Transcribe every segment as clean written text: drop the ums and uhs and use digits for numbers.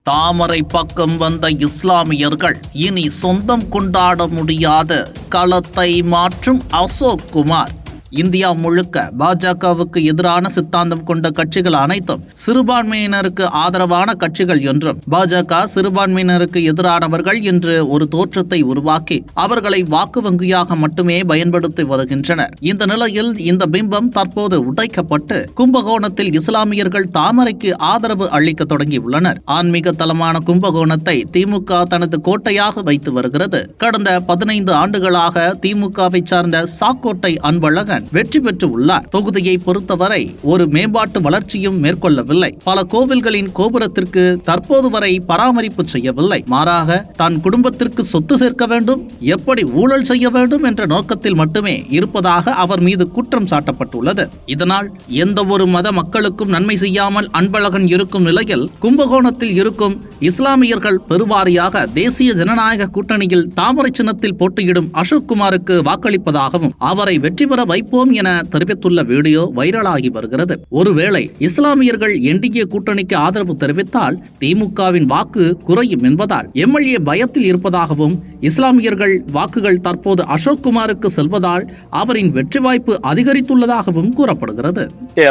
தாமரை பக்கம் வந்த இஸ்லாமியர்கள் இனி சொந்தம் கொண்டாட முடியாத களத்தை மாற்றும் அசோக் குமார். இந்தியா முழுக்க பாஜகவுக்கு எதிரான சித்தாந்தம் கொண்ட கட்சிகள் அனைத்தும் சிறுபான்மையினருக்கு ஆதரவான கட்சிகள் என்றும், பாஜக சிறுபான்மையினருக்கு எதிரானவர்கள் என்று ஒரு தோற்றத்தை உருவாக்கி அவர்களை வாக்கு வங்கியாக மட்டுமே பயன்படுத்தி வருகின்றனர். இந்த நிலையில் இந்த பிம்பம் தற்போது உடைக்கப்பட்டு கும்பகோணத்தில் இஸ்லாமியர்கள் தாமரைக்கு ஆதரவு அளிக்க தொடங்கியுள்ளனர். ஆன்மீக தலமான கும்பகோணத்தை திமுக தனது கோட்டையாக வைத்து வருகிறது. கடந்த 15 ஆண்டுகளாக திமுகவை சார்ந்த சாக்கோட்டை அன்பழகன் வெற்றி பெற்று உள்ளார். தொகுதியை பொறுத்தவரை ஒரு மேம்பாட்டு வளர்ச்சியும் மேற்கொள்ளவில்லை. பல கோவில்களின் கோபுரத்திற்கு தற்போது வரை பராமரிப்பு செய்யவில்லை. மாறாக தன் குடும்பத்திற்கு சொத்து சேர்க்க வேண்டும், எப்படி ஊழல் செய்ய வேண்டும் என்ற நோக்கத்தில் மட்டுமே இருப்பதாக அவர் மீது குற்றம் சாட்டப்பட்டுள்ளது. இதனால் எந்த ஒரு மத மக்களுக்கும் நன்மை செய்யாமல் அன்பழகன் இருக்கும் நிலையில் கும்பகோணத்தில் இருக்கும் இஸ்லாமியர்கள் பெருவாரியாக தேசிய ஜனநாயக கூட்டணியில் தாமரை சின்னத்தில் போட்டியிடும் அசோக் குமாருக்கு வாக்களிப்பதாகவும் அவரை வெற்றி பெற வைப்போம் என தெரிவித்துள்ள வீடியோ வைரலாகி வருகிறது. ஒருவேளை இஸ்லாமியர்கள் என்டிஏ கூட்டணிக்கு ஆதரவு தெரிவித்தால் திமுகவின் வாக்கு குறையும் என்பதால் எம்எல்ஏ பயத்தில் இருப்பதாகவும், இஸ்லாமியர்கள் வாக்குகள் தற்போது அசோக் குமாருக்கு செல்வதால் அவரின் வெற்றி வாய்ப்பு அதிகரித்துள்ளதாகவும் கூறப்படுகிறது.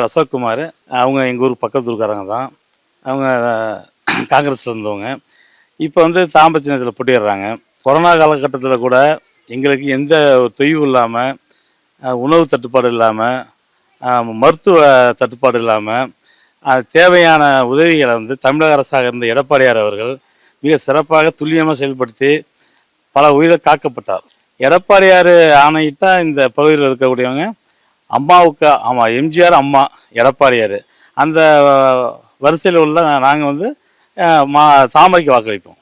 அசோக் குமார் அவங்க எங்கள் ஊர் பக்கத்து ஊருக்காரங்க தான். அவங்க காங்கிரஸ் வந்தவங்க. இப்போ தாம்பரம் சின்னத்தில் போட்டிடுறாங்க. கொரோனா காலகட்டத்தில் கூட எங்களுக்கு எந்த தொய்வு இல்லாமல், உணவு தட்டுப்பாடு இல்லாமல், மருத்துவ தட்டுப்பாடு இல்லாமல் தேவையான உதவிகளை தமிழக அரசாக இருந்த எடப்பாடியார் அவர்கள் மிக சிறப்பாக துல்லியமாக செயல்படுத்தி பல உயிரை காக்கப்பட்டார். எடப்பாடியார் ஆணையிட்டால் இந்த பகுதியில் இருக்கக்கூடியவங்க அம்மாவுக்கு எம்ஜிஆர் அம்மா எடப்பாடியார் அந்த வரிசையில் உள்ள நாங்கள் தாமரைக்கு வாக்களிப்போம்.